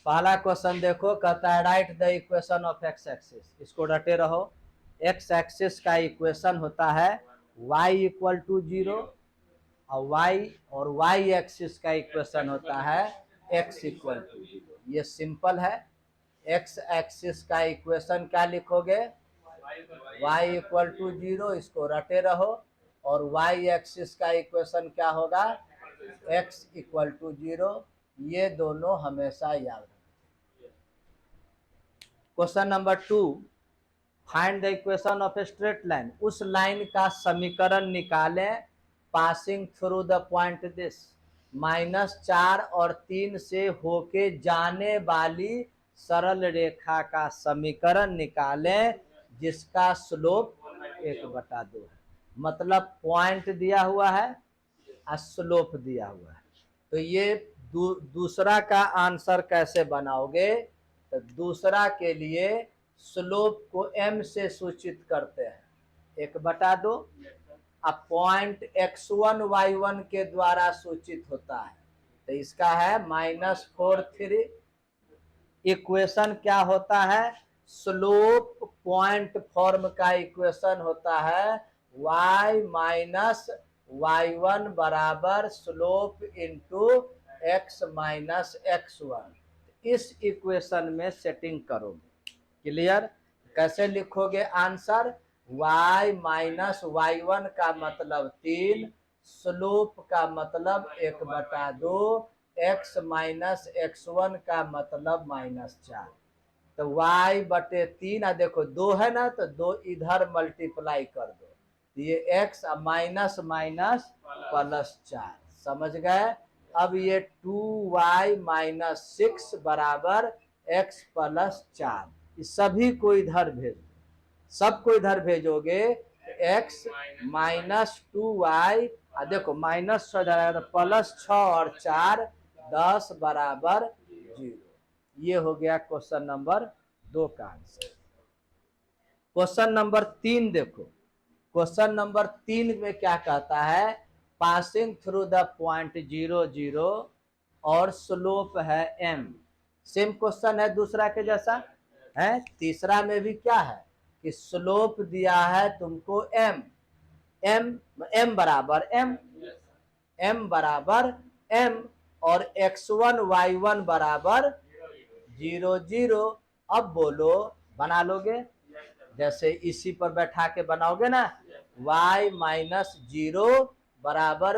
पहला क्वेश्चन देखो, कहता है right the equation of x axis. इसको रटे रहो। एक्स एक्सिस का इक्वेशन होता है y इक्वल टू 0 और y एक्सिस का इक्वेशन होता है x इक्वल टू 0। ये सिंपल है। x एक्सिस का इक्वेशन क्या लिखोगे? y इक्वल टू 0, इसको रटे रहो। और y एक्सिस का इक्वेशन क्या होगा? x equal to 0। ये दोनों हमेशा याद रखें। Question number 2, find the equation of a straight line. उस लाइन का समीकरण निकालें passing through the point this. -4 और 3 से होके जाने वाली सरल रेखा का समीकरण निकालें जिसका स्लोप 1/2 है। मतलब पॉइंट दिया हुआ है और स्लोप दिया हुआ है। तो ये दूसरा का आंसर कैसे बनाओगे? तो दूसरा के लिए स्लोप को m से सूचित करते हैं, 1/2। अब पॉइंट x1 y1 के द्वारा सूचित होता है, तो इसका है -4 इक्वेशन क्या होता है? स्लोप पॉइंट फॉर्म का इक्वेशन होता है y माइनस y1 बराबर slope into x minus x1। इस इक्वेशन में सेटिंग करोगे। क्लियर? कैसे लिखोगे आंसर? y माइनस y1 का मतलब 3, स्लोप का मतलब 1/2, x माइनस x1 का मतलब -4। तो y बटे 3, देखो 2 है ना, तो 2 इधर मल्टीप्लाई कर दो, तो ये x माइनस माइनस +4। समझ गए? अब ये 2y माइनस 6 बराबर x प्लस 4। इस सभी को इधर भेज दो। सबको इधर भेजोगे तो x माइनस 2y, देखो माइनस हो जाएगा तो +6 और 4 10 बराबर 0। ये हो गया क्वेश्चन नंबर 2 का आंसर। क्वेश्चन नंबर 3 देखो। क्वेश्चन नंबर 3 में क्या कहता है? पासिंग थ्रू द पॉइंट 0 0 और स्लोप है m। सेम क्वेश्चन है दूसरा के जैसा है। तीसरा में भी क्या है कि स्लोप दिया है तुमको m बराबर m और x1 y1 बराबर 0 0। अब बोलो, बना लोगे? जैसे इसी पर बैठा के बनाओगे ना, y माइनस 0 बराबर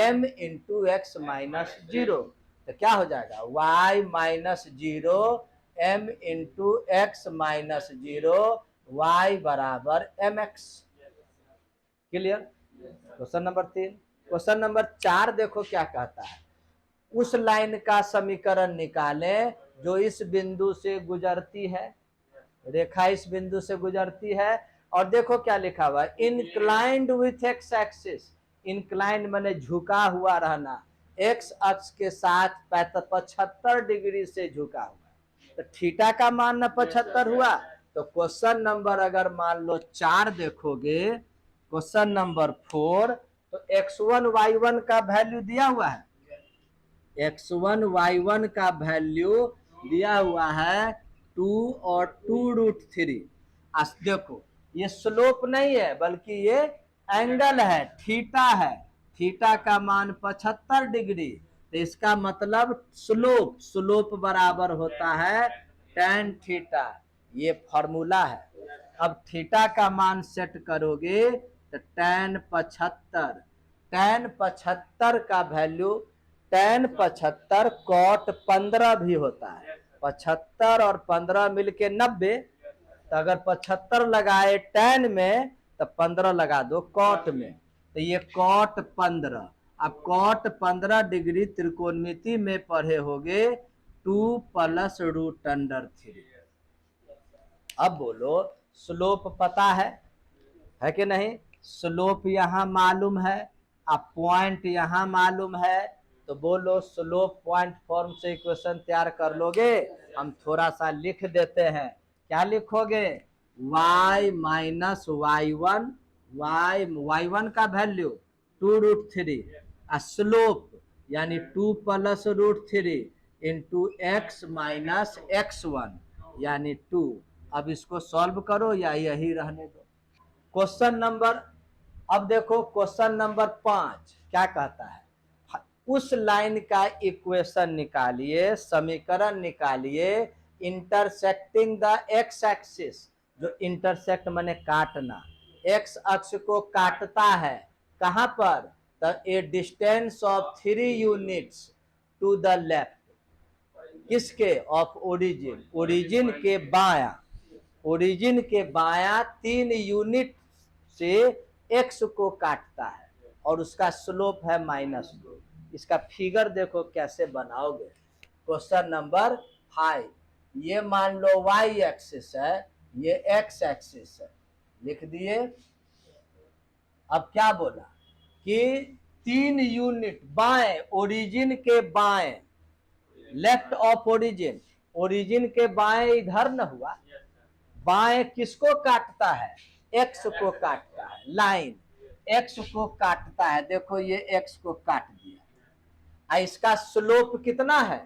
m इंटू एक्स माइनस 0। तो क्या हो जाएगा? y minus 0 m into x minus 0 y बराबर mx। Clear? Question number 3। Question number 4 देखो क्या कहता है? उस लाइन का समीकरण निकालें जो इस बिंदु से गुजरती है। रेखा इस बिंदु से गुजरती है और देखो क्या लिखा हुआ है? Inclined with x axis. Inclined माने झुका हुआ रहना, एक्स अक्ष के साथ 75 डिग्री से झुका हुआ। तो थीटा का मान ना 75 हुआ। तो क्वेश्चन नंबर अगर मान लो 4 देखोगे, क्वेश्चन नंबर 4, तो x1 y1 का वैल्यू दिया हुआ है। x1 y1 का वैल्यू दिया हुआ है 2 और 2√3। देखो ये स्लोप नहीं है बल्कि ये एंगल है, थीटा है। थीटा का मान 75 डिग्री। तो इसका मतलब स्लोप बराबर होता है tan थीटा। ये फॉर्मूला है। अब थीटा का मान सेट करोगे तो tan 75 का वैल्यू tan 75 cot 15 भी होता है। 75 और 15 मिलके 90। तो अगर 75 लगाए tan में तो 15 लगा दो cot में, तो ये cot 15। अब cot 15 डिग्री त्रिकोणमिति में पढ़े होगे 2 + √3। अब बोलो, स्लोप पता है कि नहीं? स्लोप यहां मालूम है, अब पॉइंट यहां मालूम है। तो बोलो स्लोप पॉइंट फॉर्म से इक्वेशन तैयार कर लोगे? हम थोड़ा सा लिख देते हैं। क्या लिखोगे? y माइनस y1, y1 का वैल्यू 2√3, स्लोप यानी 2 + √3 into x minus x one यानी 2। अब इसको सॉल्व करो या यही रहने दो। क्वेश्चन नंबर, अब देखो क्वेश्चन नंबर 5 क्या कहता है, उस लाइन का इक्वेशन निकालिए, समीकरण निकालिए इंटरसेक्टिंग द एक्स एक्सिस, जो इंटरसेक्ट माने काटना, एक्स अक्ष को काटता है कहां पर, the a distance of 3 units to the left, किसके, ऑफ ओरिजिन, ओरिजिन के बाया, ओरिजिन के बाया 3 यूनिट से एक्स को काटता है और उसका स्लोप है -2। इसका फिगर देखो कैसे बनाओगे। क्वेश्चन नंबर 5, ये मान लो y एक्सिस है, ये x एक्सिस है, लिख दिए। अब क्या बोला कि 3 यूनिट बाएं, ओरिजिन के बाएं, लेफ्ट ऑफ ओरिजिन, ओरिजिन के बाएं इधर न हुआ, बाएं किसको काटता है, एक्स को काटता है, लाइन एक्स को काटता है। देखो ये एक्स को काट दिया, इसका स्लोप कितना है,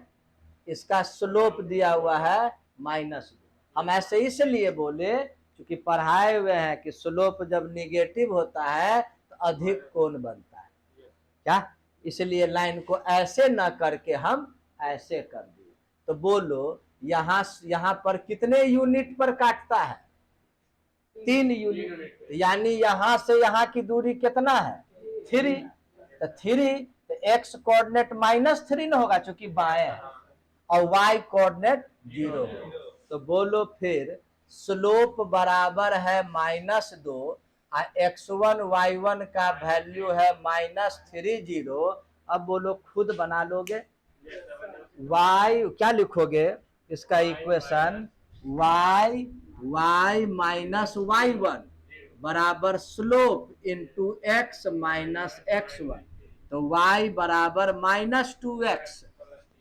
इसका स्लोप दिया हुआ है -2। हम ऐसे इसलिए बोले क्योंकि पढ़ाए हुए हैं कि स्लोप जब निगेटिव होता है तो अधिक कोण बनता है, क्या, इसलिए लाइन को ऐसे न करके हम ऐसे कर दिए। तो बोलो यहां पर कितने यूनिट पर काटता है, 3 यूनिट, यानी यहां से यहां की दूरी कितना है, 3। तो 3 तो एक्स कोऑर्डिनेट -3 न होगा क्योंकि बाएं है, और y कोऑर्डिनेट 0 हो। तो बोलो फिर स्लोप बराबर है -2, x1 y1 का वैल्यू है -30। अब बोलो खुद बना लोगे, y क्या लिखोगे, इसका इक्वेशन y माइनस y1 बराबर slope into x minus x1, तो y बराबर -2x,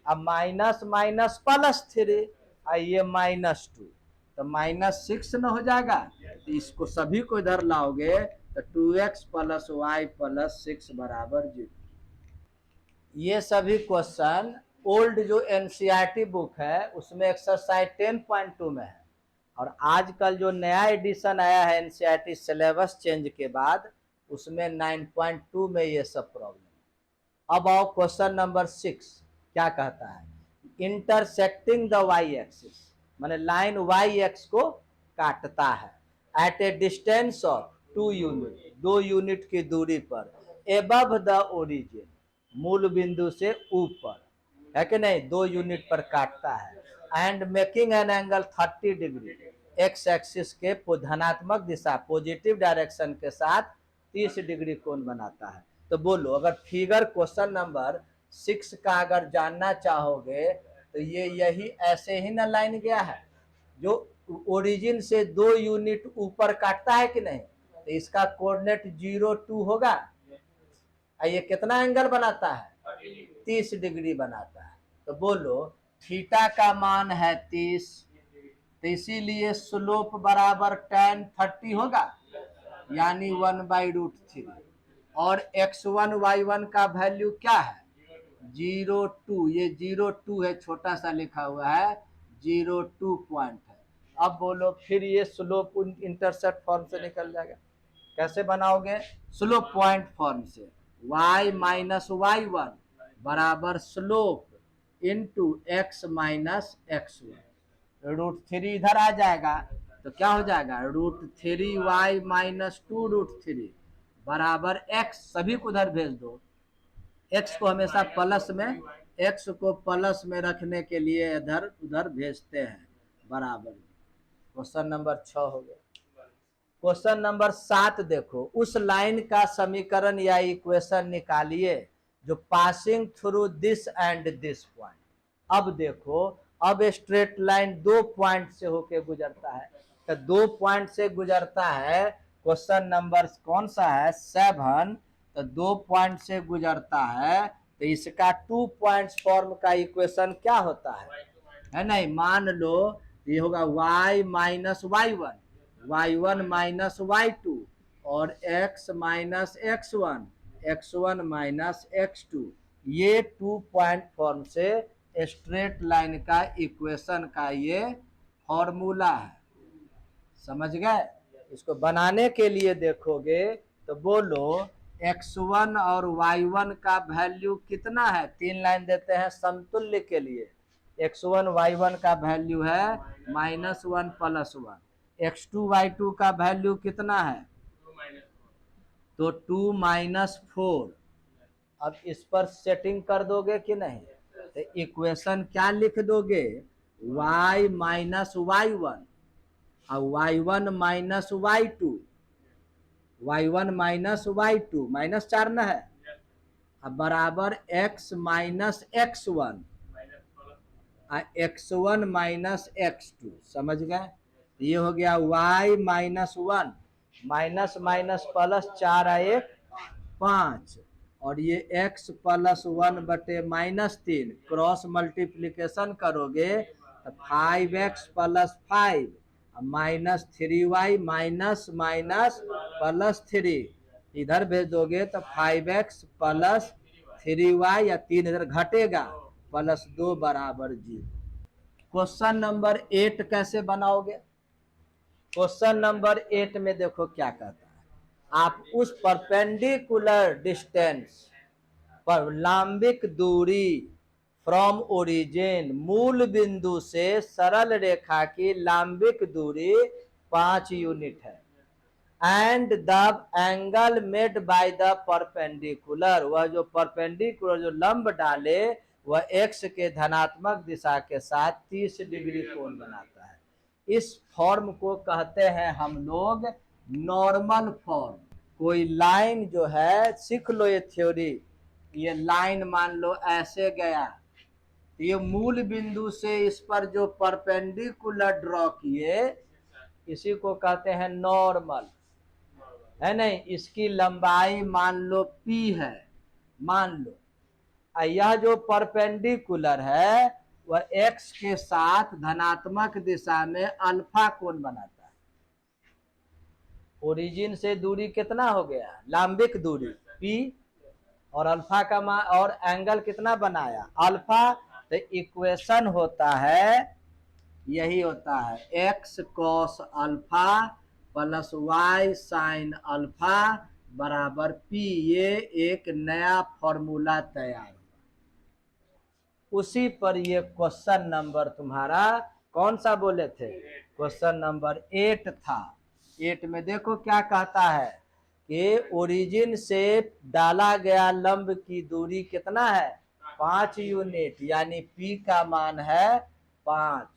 अब माइनस माइनस +3, ये -2 तो -6 न हो जाएगा। तो इसको सभी को इधर लाओगे तो 2x + y + 6 बराबर 0। ये सभी क्वेश्चन ओल्ड जो एनसीईआरटी बुक है उसमें एक्सरसाइज 10.2 में है, और आजकल जो नया एडिशन आया है एनसीईआरटी सिलेबस चेंज के बाद उसमें 9.2 में ये सब प्रॉब्लम। अब आओ क्वेश्चन नंबर 6 क्या कहता है, इंटरसेक्टिंग द वाई एक्सिस, माने लाइन वाई एक्स को काटता है at a distance of 2 unit, 2 unit की दूरी पर, एबव द ओरिजिन, मूल बिंदु से ऊपर, है कि नहीं, 2 यूनिट पर काटता है, and making an angle 30 degree, x axis के धनात्मक दिशा पॉजिटिव डायरेक्शन के साथ 30 डिग्री कोण बनाता है। तो बोलो अगर फिगर क्वेश्चन नंबर 6 का अगर जानना चाहोगे तो ये यही ऐसे ही ना लाइन गया है, जो ओरिजिन से 2 यूनिट ऊपर काटता है कि नहीं, तो इसका कोऑर्डिनेट 0 2 होगा, ये कितना एंगल बनाता है, 30 डिग्री बनाता है। तो बोलो थीटा का मान है 30, तो इसीलिए स्लोप बराबर tan 30 होगा, यानी 1/√3, और x1 y1 का वैल्यू क्या है 0.2, ये 0.2 है, छोटा सा लिखा हुआ है, 0.2 पॉइंट है। अब बोलो फिर ये स्लोप इंटरसेप्ट फॉर्म से निकल जाएगा, कैसे बनाओगे, स्लोप पॉइंट फॉर्म से, y माइनस y1 बराबर slope into x minus x1, √3 इधर आ जाएगा तो क्या हो जाएगा, √3y माइनस 2√3 बराबर x, सभी को उधर भेज दो, x को हमेशा प्लस में, x को प्लस में रखने के लिए इधर उधर भेजते हैं, बराबर। क्वेश्चन नंबर 6 हो गया। क्वेश्चन नंबर 7 देखो, उस लाइन का समीकरण या इक्वेशन निकालिए जो passing through this and this point. अब देखो, अब स्ट्रेट लाइन 2 पॉइंट से होके गुजरता है, तो 2 पॉइंट से गुजरता है, क्वेश्चन नंबर कौन सा है 7, तो 2 पॉइंट से गुजरता है, तो इसका 2 पॉइंट्स फॉर्म का इक्वेशन क्या होता है नहीं, मान लो ये होगा y minus y1, y1 minus y2, और x minus x1, x1 minus x2, ये 2 पॉइंट फॉर्म से स्ट्रेट लाइन का इक्वेशन का ये फॉर्मूला है। समझ गए? इसको बनाने के लिए देखोगे तो बोलो x1 और y1 का वैल्यू कितना है। 3 लाइन देते हैं समतुल्य के लिए। x1 y1 का वैल्यू है -1 +1। x2 y2 का वैल्यू कितना है, तो 2 - 4। अब इस पर सेटिंग कर दोगे कि नहीं, तो इक्वेशन क्या लिख दोगे, y - y1 और y1 - y2, y1 - y2 -4 न है, अब बराबर x - x1 x1 - x2। समझ गए? ये हो गया y - 1 माइनस माइनस प्लस 4 1 5, और ये x + 1/- 3 क्रॉस मल्टीप्लिकेशन करोगे तो 5x + 5 -3y माइनस माइनस +3 इधर भेज दोगे तो 5x + 3y या 3 इधर घटेगा +2 = 0। क्वेश्चन नंबर 8 कैसे बनाओगे? क्वेश्चन नंबर 8 में देखो क्या कहता है, आप उस परपेंडिकुलर डिस्टेंस पर लंबिक दूरी फ्रॉम ओरिजिन मूल बिंदु से सरल रेखा की लंबिक दूरी 5 यूनिट है and the angle made by the perpendicular, वह जो परपेंडिकुलर जो लंब डाले वह x के धनात्मक दिशा के साथ 30 डिग्री कोण बनाता है। इस फॉर्म को कहते हैं हम लोग नॉर्मल फॉर्म। कोई लाइन जो है, सीख लो ये थ्योरी, ये लाइन मान लो ऐसे गया, ये मूल बिंदु से इस पर जो परपेंडिकुलर ड्रॉ किए इसी को कहते हैं नॉर्मल, है नहीं। इसकी लंबाई मान लो p है, मान लो यह जो परपेंडिकुलर है वह x के साथ धनात्मक दिशा में अल्फा कोण बनाता है। ओरिजिन से दूरी कितना हो गया, लंबिक दूरी p, और अल्फा का मान और एंगल कितना बनाया, अल्फा। तो इक्वेशन होता है, यही होता है x cos alpha + y sin alpha बराबर p। ये एक नया फॉर्मूला तैयार हुआ, उसी पर ये क्वेश्चन नंबर तुम्हारा कौन सा बोले थे, क्वेश्चन नंबर 8 था। 8 में देखो क्या कहता है कि ओरिजिन से डाला गया लंब की दूरी कितना है, 5 यूनिट, यानी p का मान है 5,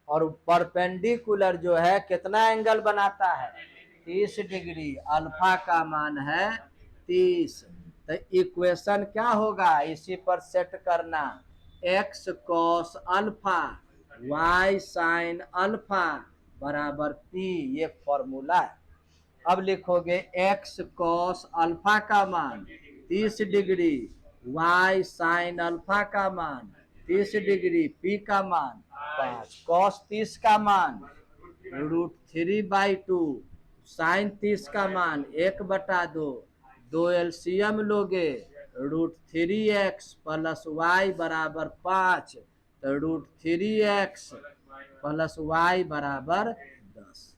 और परपेंडिकुलर जो है कितना एंगल बनाता है, 30 डिग्री, अल्फा का मान है 30। तो इक्वेशन क्या होगा, इसी पर सेट करना, x cos alpha y sin alpha बराबर p, ये फॉर्मूला है। अब लिखोगे x cos अल्फा का मान 30 डिग्री, y sin अल्फा का मान 30 डिग्री, p का मान 5, cos 30 का मान √3/2, sin 30 का मान 1/2, 2 एलसीएम लोगे √3x + y बराबर 5, तो √3x + y बराबर 10।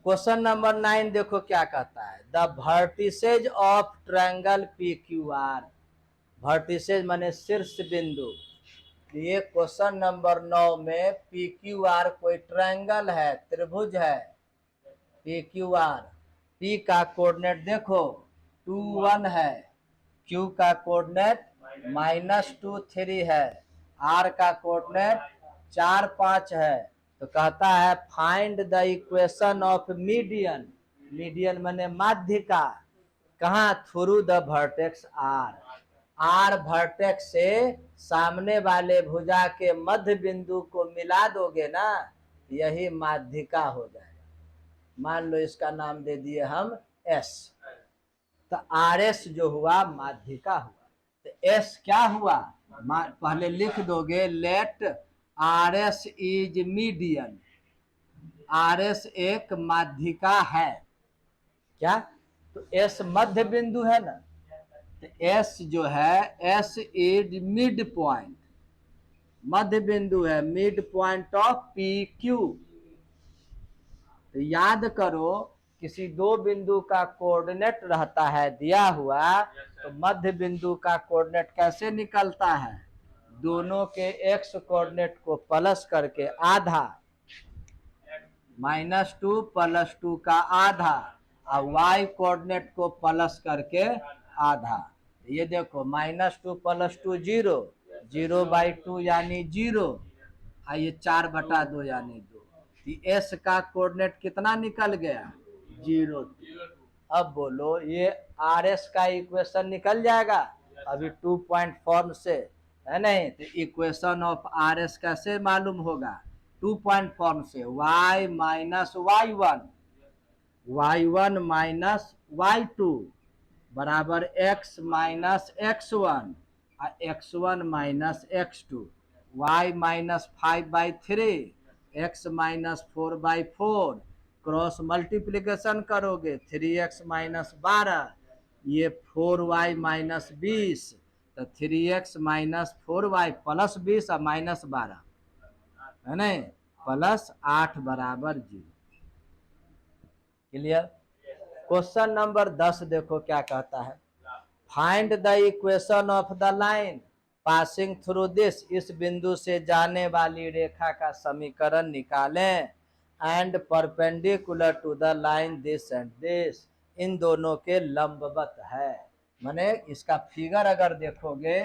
क्वेश्चन नंबर 9 देखो क्या कहता है, the vertices of triangle PQR, vertices माने शीर्ष बिंदु। ये क्वेश्चन नंबर 9 में PQR कोई ट्रायंगल है, त्रिभुज है PQR। P का कोऑर्डिनेट देखो 2 1 है, Q का कोऑर्डिनेट -2 3 है, R का कोऑर्डिनेट 4 5 है। तो कहता है find the equation of median, median माने माध्यिका, कहाँ, through the vertex R, R vertex से सामने वाले भुजा के मध्य बिंदु को मिला दोगे ना, यही माध्यिका हो जाएगा। मान लो इसका नाम दे दिए हम S, तो RS जो हुआ माध्यिका हुआ। तो S क्या हुआ, पहले लिख दोगे let RS is median, RS एक माध्यिका है क्या, तो S मध्य बिंदु है ना, तो एस जो है, एस इज मिड पॉइंट, मध्य बिंदु है, mid point of P Q. तो याद करो, किसी दो बिंदु का कोऑर्डिनेट रहता है दिया हुआ, तो मध्य बिंदु का कोऑर्डिनेट कैसे निकलता है? दोनों के एक्स कोऑर्डिनेट को प्लस करके आधा, -2 + 2 का आधा, और वाई कोऑर्डिनेट को प्लस करके आधा। ये देखो, -2 + 2 0, 0/2 यानी 0, और ये 4/2 यानी 2। एस का कोऑर्डिनेट कितना निकल गया? 0। अब बोलो, ये आर एस का इक्वेशन निकल जाएगा अभी 2 पॉइंट फॉर्म से, है नहीं? तो इक्वेशन ऑफ आर एस कैसे मालूम होगा? 2 पॉइंट फॉर्म से, y - y1, y1 - y2 बराबर x - x1 और x1 - x2, y -5/3, x -4/4, cross multiplication करोगे 3x - 12, ये 4y - 20, तो 3x - 4y + 20 और -12, है नहीं? +8 बराबर 0। क्लियर? क्वेश्चन नंबर 10 देखो क्या कहता है। Find the equation of the line passing through this, इस बिंदु से जाने वाली रेखा का समीकरण निकालें, and perpendicular to the line this and this, इन दोनों के लंबवत है। माने इसका फिगर अगर देखोगे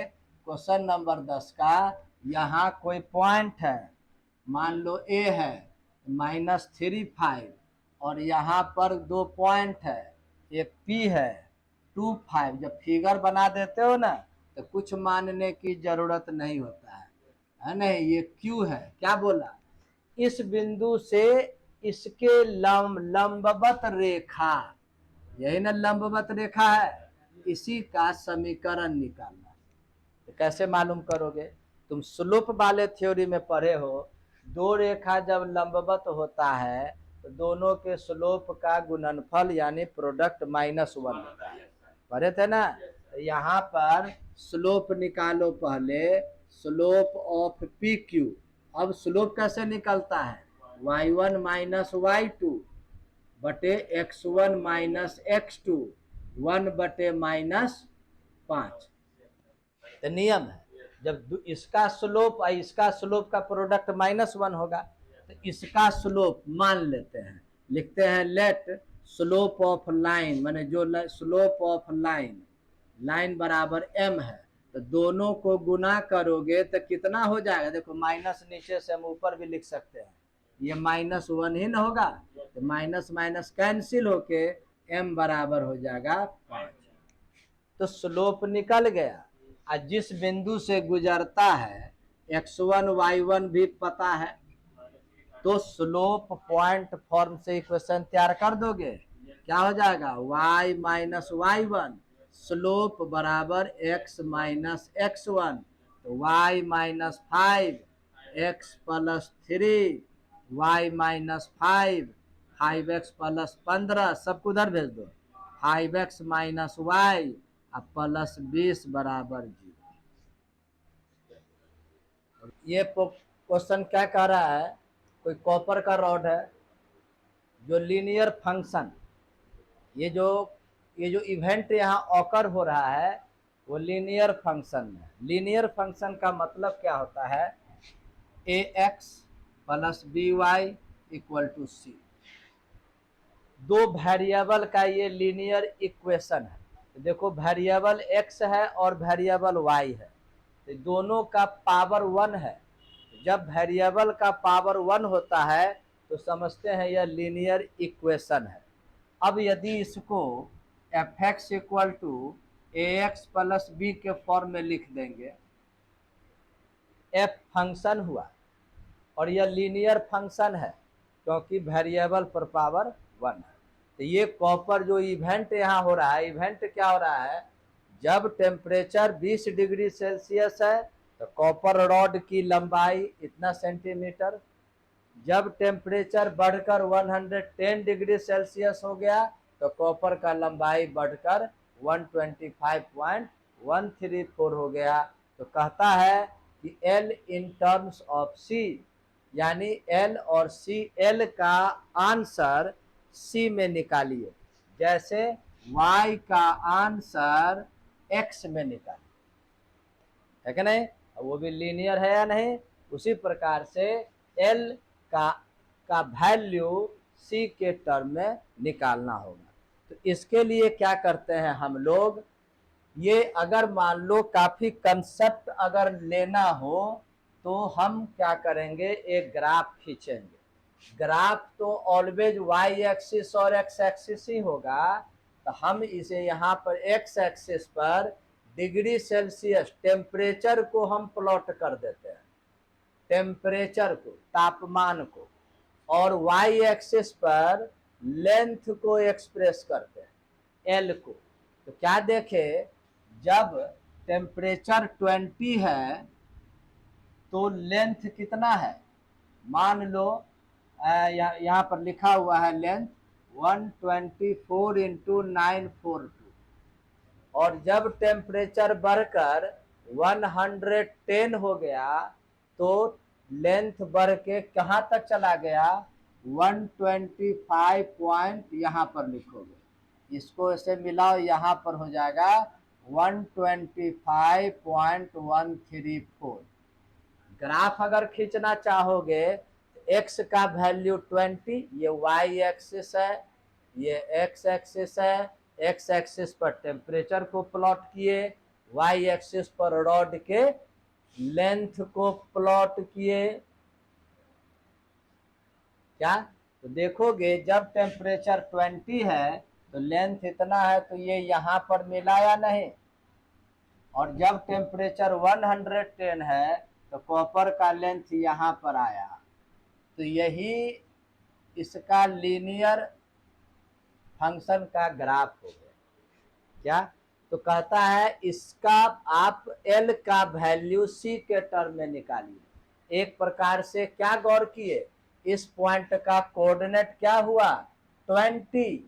क्वेश्चन नंबर 10 का, यहाँ कोई पॉइंट है, मान लो ए है -3,5, और यहाँ पर 2 पॉइंट है, एक पी है 2,5। जब फिगर बना देते हो ना, तो कुछ मानने की जरूरत नहीं होता है नहीं? ये क्यू है, क्या बोला? इस बिंदु से इसके लंबवत रेखा, यही ना लंबवत रेखा है, इसी का समीकरण निकालना। तो कैसे मालूम करोगे? तुम स्लोप वाले थ्योरी में पढ़े हो, दो रेखा जब लंबवत होता है तो दोनों के स्लोप का गुणनफल यानी प्रोडक्ट -1 होता है, पढ़े थे ना? तो यहाँ पर स्लोप निकालो पहले, स्लोप ऑफ पी क्यू। अब स्लोप कैसे निकलता है? y1 - y2 बटे x1 - x2, 1/-5। तो नियम है, जब इसका स्लोप और इसका स्लोप का प्रोडक्ट -1 होगा, तो इसका स्लोप मान लेते हैं, लिखते हैं लेट स्लोप ऑफ लाइन, माने जो स्लोप ऑफ लाइन बराबर m है, तो दोनों को गुना करोगे तो कितना हो जाएगा? देखो, माइनस नीचे से हम ऊपर भी लिख सकते हैं, ये -1 ही ना होगा, तो माइनस माइनस कैंसिल होके m बराबर हो जाएगा 5। तो स्लोप निकल गया। आज जिस बिंदु से गुजरता है x1 y1 भी पता है, तो स्लोप पॉइंट फॉर्म से इक्वेशन तैयार कर दोगे, क्या हो जाएगा? y - y1 स्लोप बराबर x - x1, तो y -5 x + 3 y - 5 5x + 15, सबको उधर भेज दो, 5x - y + 20 बराबर 0। ये क्वेश्चन क्या कह रहा है? कोई कॉपर का रॉड है, जो लीनियर फंक्शन, ये जो इवेंट यहाँ ऑकर हो रहा है वो लीनियर फंक्शन है। लीनियर फंक्शन का मतलब क्या होता है? ax + by = c। दो वेरिएबल का ये लीनियर इक्वेशन है। देखो, वेरिएबल x है और वेरिएबल y है, तो दोनों का पावर 1 है। जब वेरिएबल का पावर 1 होता है तो समझते हैं यह लीनियर इक्वेशन है। अब यदि इसको fx = ax + b के फॉर्म में लिख देंगे, f फंक्शन हुआ और यह लीनियर फंक्शन है क्योंकि वेरिएबल पर पावर 1 है। तो ये कॉपर जो इवेंट यहाँ हो रहा है, इवेंट क्या हो रहा है? जब टेम्परेचर 20 डिग्री सेल्सियस है तो कॉपर रॉड की लंबाई इतना सेंटीमीटर, जब टेम्परेचर बढ़कर 110 डिग्री सेल्सियस हो गया तो कॉपर का लंबाई बढ़कर 125.134 हो गया। तो कहता है कि L in terms of C, यानी L और C, L का आंसर C में निकालिए, जैसे Y का आंसर X में निकालिए, है कि नहीं? वो भी लीनियर है या नहीं? उसी प्रकार से L का वैल्यू C के टर्म में निकालना होगा। तो इसके लिए क्या करते हैं हम लोग, ये अगर मान लो काफी कंसेप्ट अगर लेना हो तो हम क्या करेंगे, एक ग्राफ खींचेंगे। ग्राफ तो ऑलवेज y एक्सिस और x एक्सिस ही होगा, तो हम इसे यहाँ पर x एक्सिस पर डिग्री सेल्सियस टेम्परेचर को हम प्लॉट कर देते हैं, टेम्परेचर को, तापमान को, और y एक्सिस पर लेंथ को एक्सप्रेस करते हैं, L को। तो क्या देखे, जब टेम्परेचर 20 है तो लेंथ कितना है, मान लो यहाँ पर लिखा हुआ है लेंथ 124 इंटू 942, और जब टेम्परेचर बढ़कर 110 हो गया तो लेंथ बढ़ के कहाँ तक चला गया, 125 पॉइंट, यहाँ पर लिखोगे, इसको ऐसे मिलाओ, यहाँ पर हो जाएगा 125.134। ग्राफ अगर खींचना चाहोगे तो x का वैल्यू 20, ये y एक्सिस है, ये x एक्सिस है, x एक्सिस पर टेम्परेचर को प्लॉट किए, y एक्सिस पर रॉड के लेंथ को प्लॉट किए। क्या, तो देखोगे जब टेम्परेचर 20 है तो लेंथ इतना है, तो ये यहाँ पर मिला या नहीं, और जब टेम्परेचर 110 है तो कॉपर का लेंथ यहाँ पर आया। तो यही इसका लीनियर फंक्शन का ग्राफ हो गया। क्या, तो कहता है इसका आप L का वैल्यू C के टर्म में निकालिए। एक प्रकार से क्या गौर किए, इस पॉइंट का कोऑर्डिनेट क्या हुआ, 20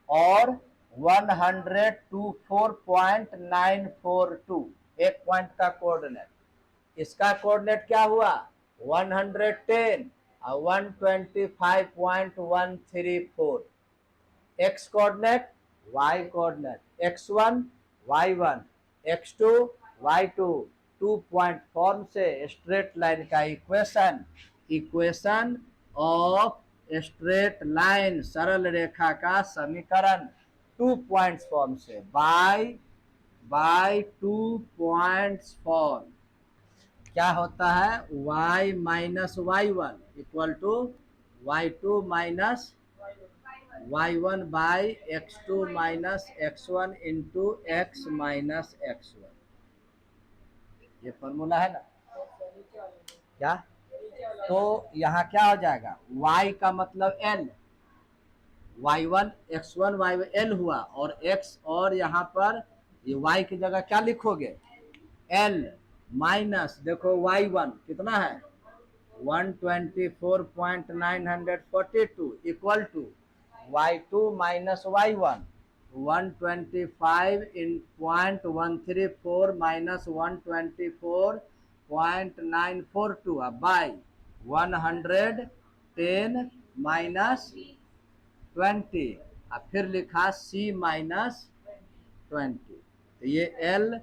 और 124.942, एक पॉइंट का कोऑर्डिनेट। इसका कोऑर्डिनेट क्या हुआ, 110 और 125.134। X coordinate, y coordinate, x1 y1, x2 y2, 2 point form से स्ट्रेट लाइन का इक्वेशन ऑफ स्ट्रेट लाइन, सरल रेखा का समीकरण 2 पॉइंट्स फॉर्म से, बाय 2 पॉइंट्स फॉर्म क्या होता है, y minus y1 equal to y2 minus y1 by x2 minus x1 into x minus x1। ये फॉर्मूला है ना। क्या, तो यहाँ क्या हो जाएगा, y का मतलब l, y1 x1 y1 l हुआ, और x, और यहाँ पर ये y की जगह क्या लिखोगे, l माइनस, देखो y1 कितना है 124.942 equal to y2 minus y1 125.134 minus 124.942 by 110 minus 20, और फिर लिखा C माइनस 20। तो ये L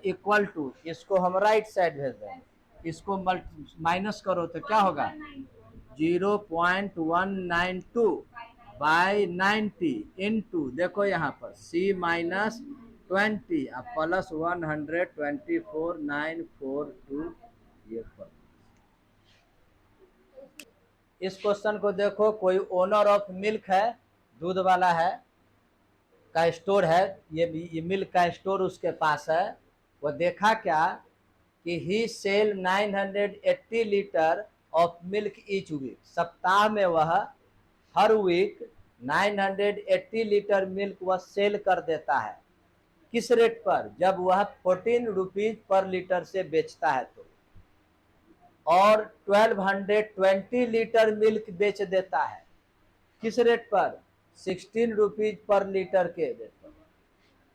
इक्वल टू, इसको हम राइट साइड भेज देंगे, इसको माइनस करो तो क्या होगा 0.192 बाई 90 इंटू, देखो यहाँ पर C माइनस 20 और प्लस 124.942। ये पर इस क्वेश्चन को देखो, कोई ओनर ऑफ मिल्क है, दूध वाला है, का स्टोर है, ये मिल्क का स्टोर उसके पास है। वो देखा क्या कि he sell 980 litre of milk each week, सप्ताह में वह हर वीक 980 लीटर मिल्क वह सेल कर देता है। किस रेट पर, जब वह 14 रुपीज पर लीटर से बेचता है तो, और 1220 लीटर मिल्क बेच देता है, किस रेट पर, 16 रुपीज पर लीटर के रेट पर।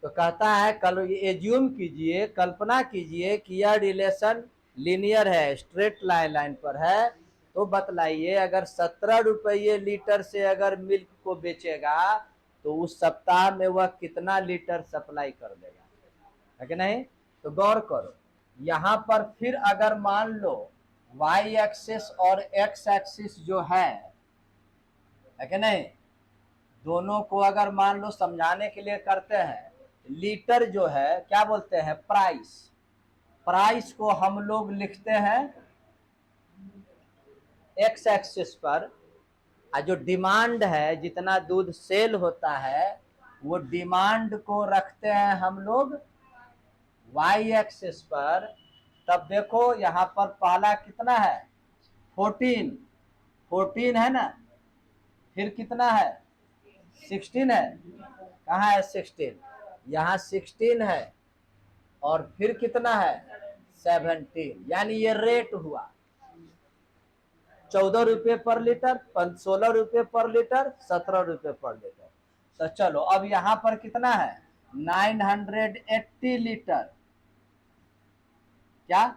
तो कहता है कल एज्यूम कीजिए, कल्पना कीजिए कि यह रिलेशन लीनियर है, स्ट्रेट लाइन पर है। तो बतलाइए अगर 17 रुपये लीटर से अगर मिल्क को बेचेगा तो उस सप्ताह में वह कितना लीटर सप्लाई कर देगा, है कि नहीं। तो गौर करो, यहाँ पर फिर अगर मान लो वाई एक्सिस और एक्स एक्सिस जो है कि नहीं, दोनों को अगर मान लो समझाने के लिए करते हैं, लीटर जो है क्या बोलते हैं, प्राइस। प्राइस को हम लोग लिखते हैं एक्स एक्सिस पर, और जो डिमांड है, जितना दूध सेल होता है वो डिमांड को रखते हैं हम लोग वाई एक्सिस पर। तब देखो यहाँ पर पहला कितना है, 14 है ना, फिर कितना है 16 है, कहाँ है 16, यहाँ 16 है, और फिर कितना है 17, यानी ये रेट हुआ 14 रुपये पर लीटर, 16 रुपये पर लीटर, 17 रुपये पर लीटर। तो चलो अब यहाँ पर कितना है 980 लीटर, क्या,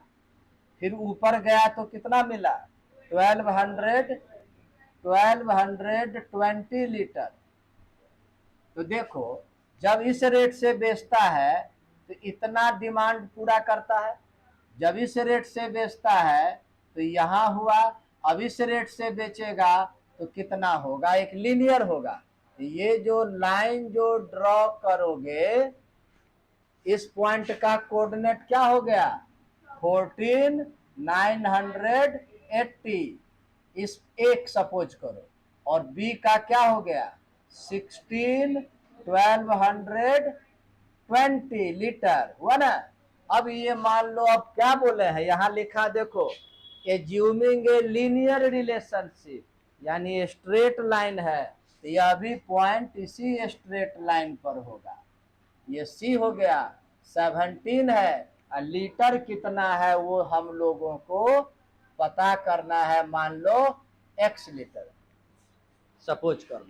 फिर ऊपर गया तो कितना मिला 1220 लीटर। तो देखो जब इस रेट से बेचता है तो इतना डिमांड पूरा करता है, जब इस रेट से बेचता है तो यहाँ हुआ, अब इस रेट से बेचेगा तो कितना होगा, एक लीनियर होगा। तो ये जो लाइन जो ड्रॉ करोगे, इस पॉइंट का कोऑर्डिनेट क्या हो गया 14980, इस एक सपोज करो, और बी का क्या हो गया 1220 लीटर हुआ ना। अब ये मान लो, अब क्या बोले हैं यहाँ लिखा देखो, एज्यूमिंग ए लीनियर रिलेशनशिप, यानी स्ट्रेट लाइन है, तो यह भी पॉइंट इसी स्ट्रेट लाइन पर होगा। ये सी हो गया 17 है, और लीटर कितना है वो हम लोगों को पता करना है, मान लो x लीटर सपोज कर लो,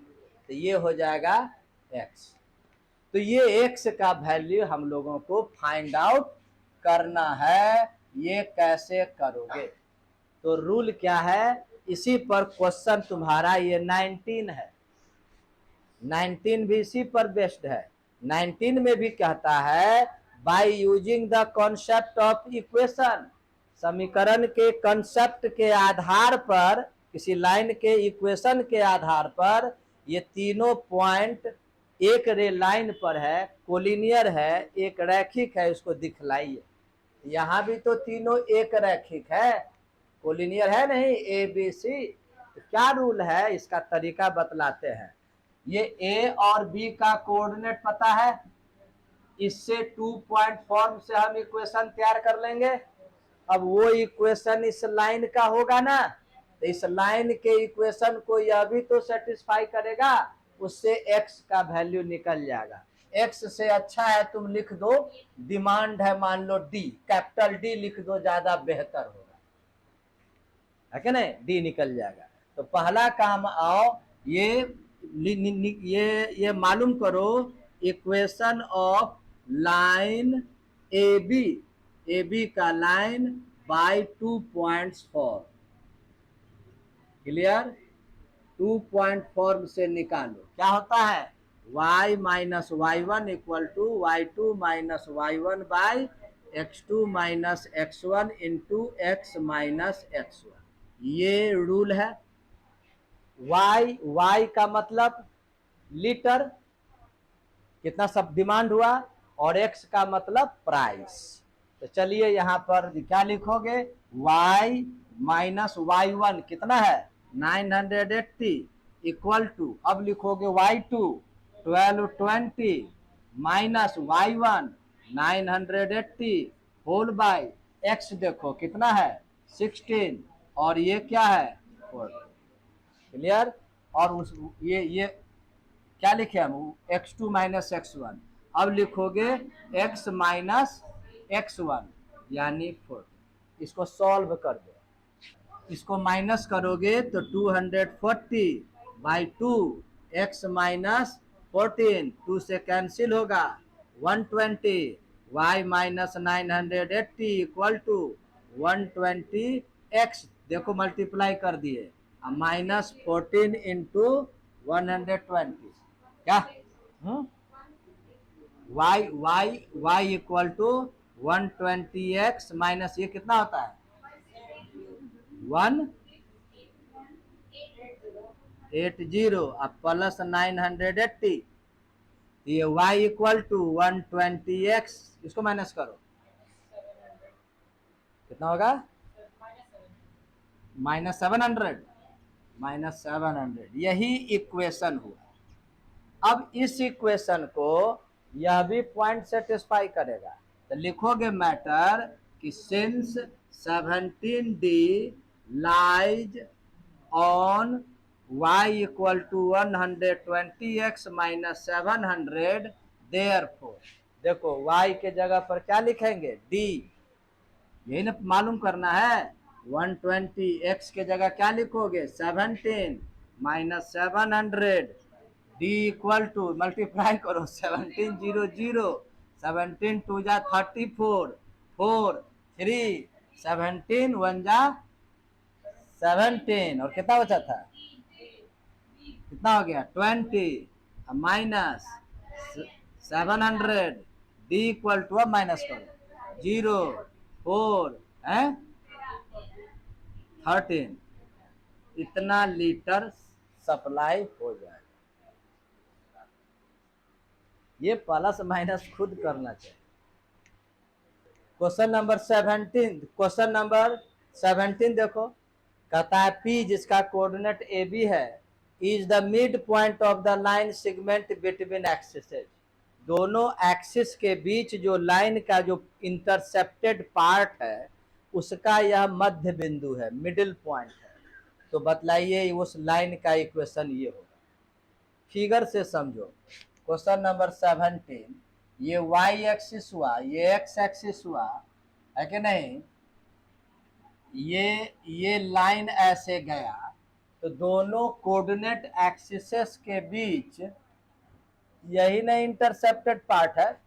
तो ये हो जाएगा x। तो ये x का वैल्यू हम लोगों को फाइंड आउट करना है। ये कैसे करोगे, तो रूल क्या है, इसी पर क्वेश्चन तुम्हारा ये 19 है, 19 भी इसी पर बेस्ड है। 19 में भी कहता है by using the concept of equation, समीकरण के कंसेप्ट के आधार पर, किसी लाइन के इक्वेशन के आधार पर, ये तीनों पॉइंट एक रे लाइन पर है, कोलिनियर है, एक रैखिक है, इसको दिखलाइए। यहाँ भी तो तीनों एक रैखिक है, कोलिनियर है नहीं, ए बी सी। तो क्या रूल है, इसका तरीका बतलाते हैं। ये ए और बी का कोऑर्डिनेट पता है, इससे 2 पॉइंट फॉर्म से हम इक्वेशन तैयार कर लेंगे। अब वो इक्वेशन इस लाइन का होगा ना, तो इस लाइन के इक्वेशन को यह भी तो सेटिस्फाई करेगा, उससे एक्स का वैल्यू निकल जाएगा। एक्स से अच्छा है तुम लिख दो, डिमांड है मान लो डी, कैपिटल डी लिख दो, ज्यादा बेहतर होगा, है कि नहीं, डी निकल जाएगा। तो पहला काम आओ, ये मालूम करो equation of line A B का line by 2 points form, clear, 2 point form से निकालो। क्या होता है y minus Y one equal to y2 minus Y one by x2 minus x1 into x minus x1, ये रूल है। y का मतलब लीटर, कितना सब डिमांड हुआ, और x का मतलब प्राइस। तो चलिए यहाँ पर क्या लिखोगे, y माइनस वाई वन कितना है 980 इक्वल टू, अब लिखोगे y2 1220 minus Y one 980 whole by x, देखो कितना है 16, और ये क्या है 4, क्लियर। और उस ये क्या लिखे हम x2 माइनस x1, अब लिखोगे x माइनस x1 यानी 4। इसको सॉल्व कर दो, इसको माइनस करोगे तो 240 बाई 2 x माइनस 14, 2 से कैंसिल होगा 120, y minus 980 equal to 120x, देखो मल्टीप्लाई कर दिए, माइनस 14 इंटू 120 क्या y equal to 120x minus ये कितना होता है 180 अब प्लस 980, ये y इक्वल टू 120x, इसको माइनस करो कितना होगा -700, यही इक्वेशन हुआ। अब इस इक्वेशन को यह भी पॉइंट सेटिस्फाई करेगा, तो लिखोगे मैटर कि since 17D lies on y equal to 120x minus 700, therefore, देखो y के जगह पर क्या लिखेंगे d, यही ना मालूम करना है। 120x के जगह क्या लिखोगे 17 minus 700, D equal to multiply करो 1700, 17 टू जा 34, 4 3 17 1 जा 17 और कितना बचा था कितना हो गया 20 माइनस 700, डी इक्वल टू अब माइनस करो 0 4 है 13, इतना लीटर सप्लाई हो जाएगा। ये प्लस माइनस खुद करना चाहिए। क्वेश्चन नंबर 17 देखो, कहता है P जिसका कोऑर्डिनेट ए बी है is the mid point of the line segment between axis, दोनों एक्सिस के बीच जो लाइन का जो इंटरसेप्टेड पार्ट है उसका यह मध्य बिंदु है, मिडिल पॉइंट है। तो बतलाइए उस लाइन का इक्वेशन ये होगा, फिगर से समझो। क्वेश्चन नंबर 17, ये y एक्सिस हुआ, ये x एक्सिस हुआ, है कि नहीं, ये लाइन ऐसे गया, तो दोनों कोऑर्डिनेट एक्सिसेस के बीच यही नहीं इंटरसेप्टेड पार्ट है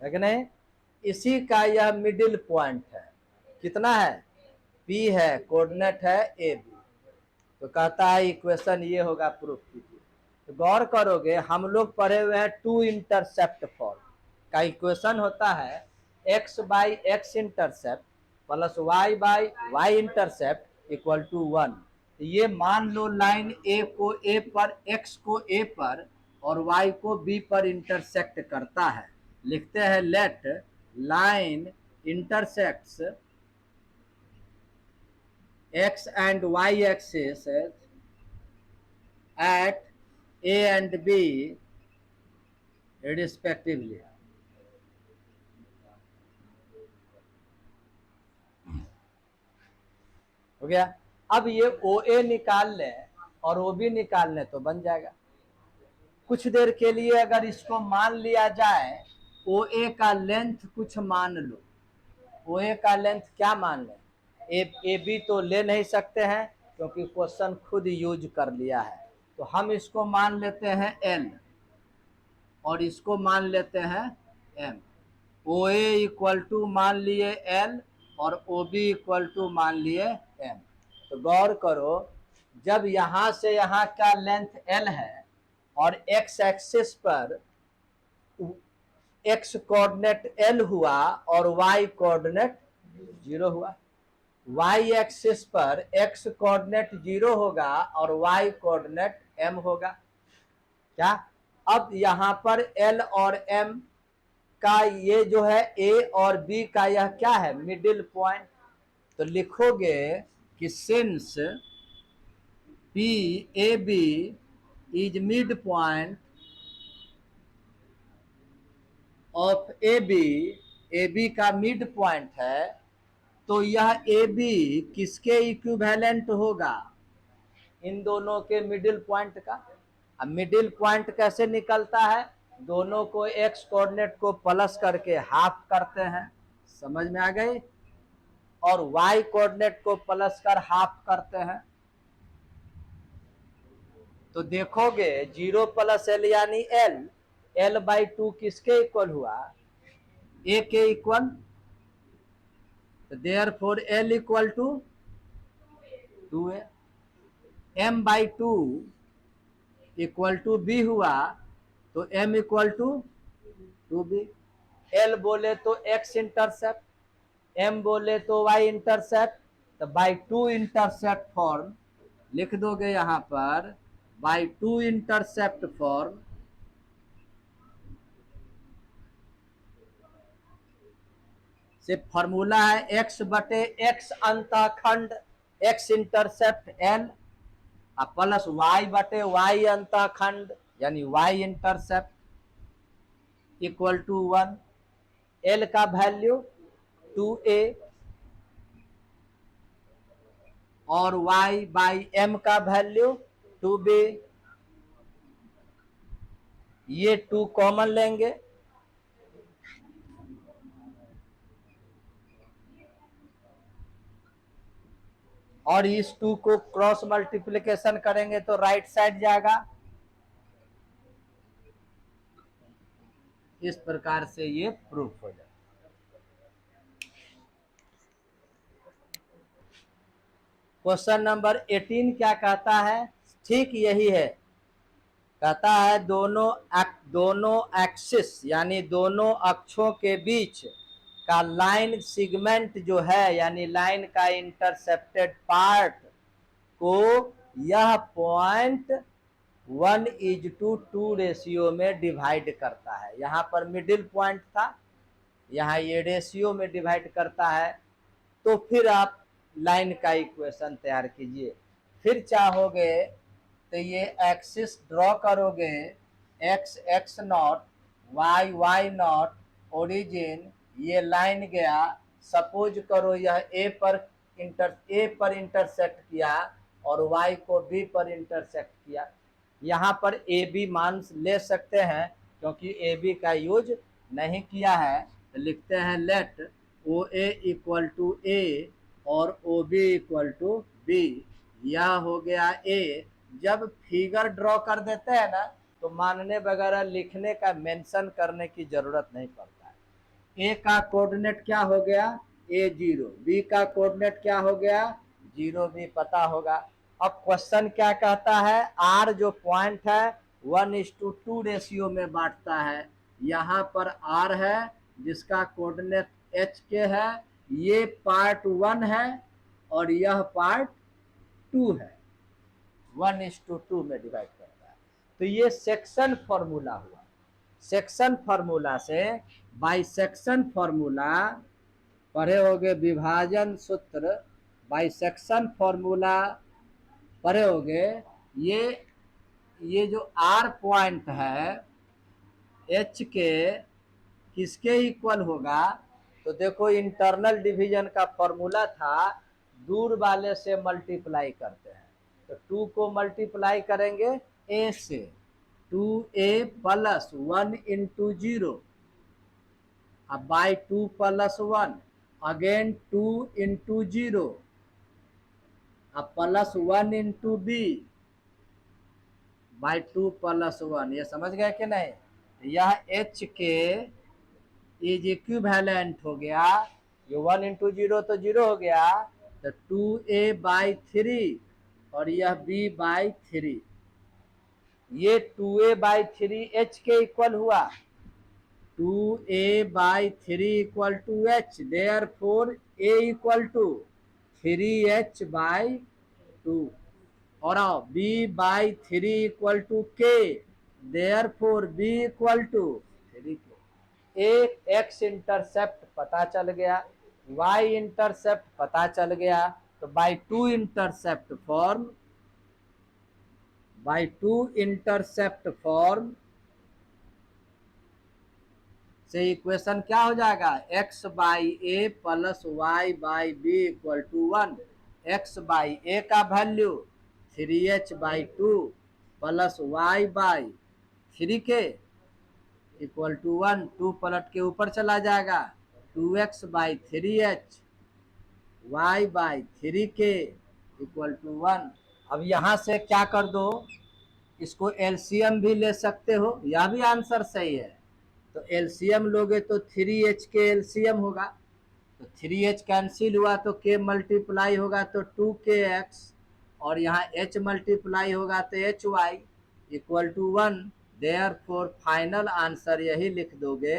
कि नहीं, इसी का यह मिडिल पॉइंट है। कितना है P है, कोऑर्डिनेट है ए बी, तो कहता है इक्वेशन ये होगा, प्रूफ कीजिए। तो गौर करोगे हम लोग पढ़े हुए हैं टू इंटरसेप्ट फॉर्म का इक्वेशन होता है x by x intercept plus y by y intercept equal to 1। ये मान लो लाइन a को a पर, x को a पर और y को b पर इंटरसेक्ट करता है, लिखते हैं let line intersects x and y axis at a and b respectively। हो गया। अब ये OA निकाल लें और OB निकाल लें तो बन जाएगा। कुछ देर के लिए अगर इसको मान लिया जाए, OA का लेंथ कुछ मान लो, OA का लेंथ क्या मान लें, AB तो ले नहीं सकते हैं क्योंकि क्वेश्चन खुद यूज कर लिया है, तो हम इसको मान लेते हैं L और इसको मान लेते हैं M। OA इक्वल टू मान लिए L और OB इक्वल टू मान लिए M। तो गौर करो, जब यहाँ से यहाँ का लेंथ L है और x एक्सिस पर x कोऑर्डिनेट L हुआ और y कोऑर्डिनेट 0 हुआ, y एक्सिस पर x कोऑर्डिनेट 0 होगा और y कोऑर्डिनेट m होगा। क्या अब यहाँ पर L और M का ये जो है A और B का यह क्या है, मिडिल पॉइंट। तो लिखोगे कि since PAB is mid point of AB, AB का मिड पॉइंट है, तो यह AB किसके इक्विवेलेंट होगा, इन दोनों के मिडिल पॉइंट का। अब मिडिल पॉइंट कैसे निकलता है, दोनों को x कोऑर्डिनेट को प्लस करके हाफ करते हैं, समझ में आ गई, और y कोऑर्डिनेट को प्लस कर हाफ करते हैं। तो देखोगे 0 प्लस एल यानी एल, एल बाई 2 किसके इक्वल हुआ, ए के इक्वल, तो therefore L equal to 2a, M by 2 equal to B हुआ, तो M equal to 2b। L बोले तो एक्स इंटरसेप्ट, एम बोले तो वाई इंटरसेप्ट, तो बाई 2 इंटरसेप्ट फॉर्म लिख दोगे यहां पर, बाई 2 इंटरसेप्ट फॉर्म से फॉर्मूला है एक्स बटे एक्स अंतःखंड X intercept L plus Y बटे वाई अंतःखंड यानी Y intercept equal to 1। L का वैल्यू 2a और y बाई एम का वैल्यू 2b, ये 2 कॉमन लेंगे, और इस 2 को क्रॉस मल्टीप्लिकेशन करेंगे तो राइट साइड जाएगा। इस प्रकार से ये प्रूफ हो जाए। क्वेश्चन नंबर 18 क्या कहता है, ठीक यही है, कहता है दोनों एक्सिस यानी दोनों अक्षों के बीच का लाइन सिगमेंट जो है यानी लाइन का इंटरसेप्टेड पार्ट को यह पॉइंट 1:2 रेशियो में डिवाइड करता है। यहाँ पर मिडिल पॉइंट था, यहाँ ये रेशियो में डिवाइड करता है। तो फिर आप लाइन का इक्वेशन तैयार कीजिए। फिर चाहोगे तो ये एक्सिस ड्रॉ करोगे, x x not, y y not, origin, ये लाइन गया, सपोज करो यह ए पर इंटरसेक्ट किया और y को b पर इंटरसेक्ट किया। यहाँ पर ए बी मान ले सकते हैं, क्योंकि ए बी का यूज नहीं किया है, तो लिखते हैं let O A equal to A और O B equal to B. यह हो गया ए। जब फिगर ड्रॉ कर देते हैं ना, तो मानने वगैरह लिखने का मेंशन करने की जरूरत नहीं पड़ता है। ए का कोऑर्डिनेट क्या हो गया, a0, बी का कोऑर्डिनेट क्या हो गया 0b, पता होगा। अब क्वेश्चन क्या कहता है, आर जो पॉइंट है 1:2 रेशियो में बांटता है। यहाँ पर आर है जिसका कोऑर्डिनेट एच के है, ये पार्ट 1 है और यह पार्ट 2 है, 1:2 में डिवाइड करता है। तो ये सेक्शन फॉर्मूला हुआ। सेक्शन फॉर्मूला से बाई सेक्शन फॉर्मूला पढ़े होगे, विभाजन सूत्र बाई सेक्शन फॉर्मूला पढ़े होगे। ये जो आर पॉइंट है एच के किसके इक्वल होगा, तो देखो इंटरनल डिवीजन का फॉर्मूला था, दूर वाले से मल्टीप्लाई करते हैं, तो 2 को मल्टीप्लाई करेंगे a से, 2a प्लस 1 इंटू 0 अब बाई 2 प्लस 1 अगेन 2 इंटू 0 अब plus 1 into B by 2 plus 1। ये समझ गए कि नहीं, यह एच के इज इक्विवेलेंट हो गया, ये 1 इंटू 0 तो 0 हो गया, तो 2a बाई 3 और यह b बाई 3, ये 2a बाई 3 एच के इक्वल हुआ, 2a by 3 equal to H, therefore a equal to 3h by 2, और आओ b by 3 equal to k, therefore b equal to 3k। एक x intercept पता चल गया, Y intercept पता चल गया, तो by 2 intercept form, by 2 intercept form से इक्वेशन क्या हो जाएगा, x by A plus Y by B equal to 1। X by A का value 3h by 2 plus Y by 3k equal to 1, 2 पलट के ऊपर चला जाएगा, 2x by 3h y by 3k equal to 1। अब यहाँ से क्या कर दो, इसको एलसीएम भी ले सकते हो, यह भी आंसर सही है। तो एलसीएम लोगे तो 3h के एलसीएम होगा, तो 3h कैंसिल हुआ तो k मल्टीप्लाई होगा तो 2kx, और यहाँ h मल्टीप्लाई होगा तो hy equal to 1। Therefore final answer यही लिख दोगे,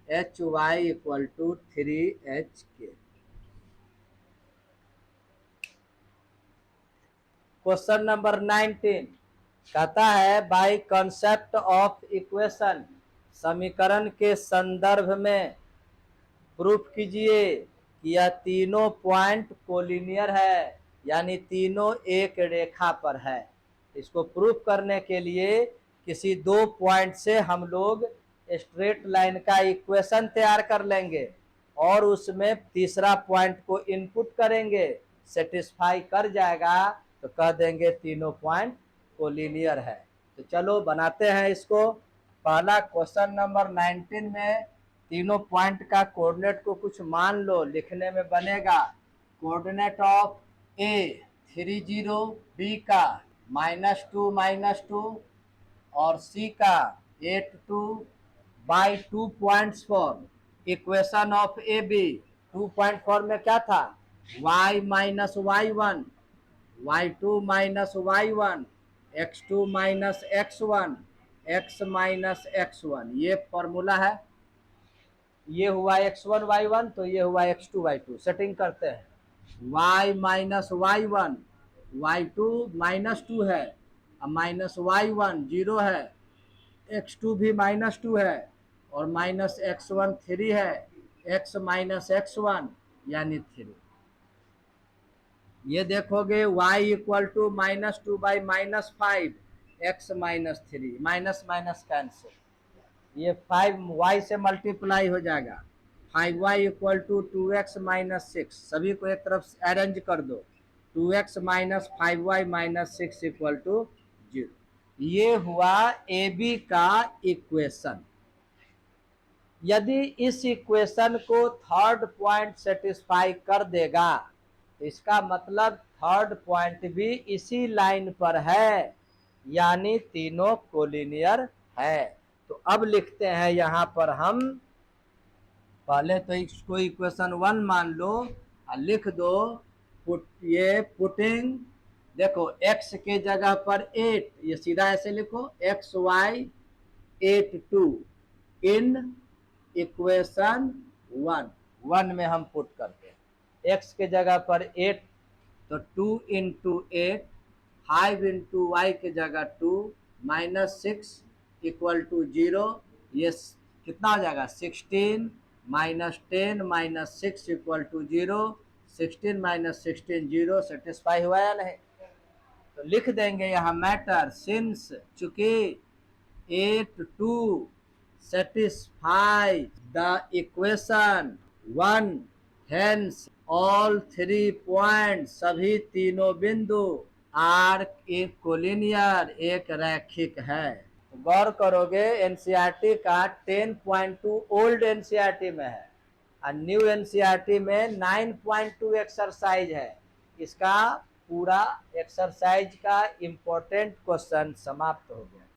hy equal to 3hk। Question number 19 कहता है बाय कॉन्सेप्ट ऑफ इक्वेशन, समीकरण के संदर्भ में प्रूफ कीजिए कि यह तीनों पॉइंट कोलिनियर है, यानी तीनों एक रेखा पर है। इसको प्रूफ करने के लिए किसी दो पॉइंट से हम लोग स्ट्रेट लाइन का इक्वेशन तैयार कर लेंगे और उसमें तीसरा पॉइंट को इनपुट करेंगे, सेटिस्फाई कर जाएगा तो कह देंगे तीनों पॉइंट कोलिनियर है। तो चलो बनाते हैं इसको। पहला क्वेश्चन नंबर 19 में तीनों पॉइंट का कोऑर्डिनेट को कुछ मान लो, लिखने में बनेगा कोऑर्डिनेट ऑफ ए 30, बी का -2 और सी का 8 by 2 points form equation of A B. 2 form में क्या था, y minus y1, y2 minus y1, x2 minus x1, x minus x1, ये फॉर्मूला है। ये हुआ x1 y1, तो ये हुआ x2 y2। सेटिंग करते हैं, y माइनस y1, y2 -2 है, अब माइनस y1 0 है, x2 भी -2 है, और माइनस x1 3 है, x माइनस x1 यानी 3। ये देखोगे y equal to -2 by -5, x -3, minus minus cancel, ये 5y से मल्टीप्लाई हो जाएगा, 5y equal to 2x minus 6, सभी को एक तरफ अरेंज कर दो, 2x minus 5y minus 6 equal to 0। ये हुआ ए बी का इक्वेशन। यदि इस इक्वेशन को थर्ड पॉइंट सेटिस्फाई कर देगा तो इसका मतलब थर्ड पॉइंट भी इसी लाइन पर है, यानी तीनों कोलिनियर है। तो अब लिखते हैं यहाँ पर हम, पहले तो इसको इक्वेशन 1 मान लो और लिख दो ये पुटिंग, देखो x के जगह पर 8, ये सीधा ऐसे लिखो xy 8 2 इन इक्वेशन 1 में हम पुट करते हैं। x के जगह पर 8 तो 2 इंटू 8, 5 इंटू वाई के जगह 2 -6 इक्वल टू 0, ये कितना हो जाएगा 16 -10 -6 इक्वल टू 0, 16 -16 0। सेटिस्फाई हुआ या नहीं, तो लिख देंगे यहाँ मैटर सिंस, चूंकि 8 2 satisfy the equation 1, hence all 3 point, सभी तीनों बिंदु आर एक कोलिनियर, एक रैखिक है। तो गौर करोगे एनसीईआरटी का 10.2 ओल्ड एनसीईआरटी में है और न्यू एनसीईआरटी में 9.2 एक्सरसाइज है। इसका पूरा एक्सरसाइज का इम्पोर्टेंट क्वेश्चन समाप्त हो गया।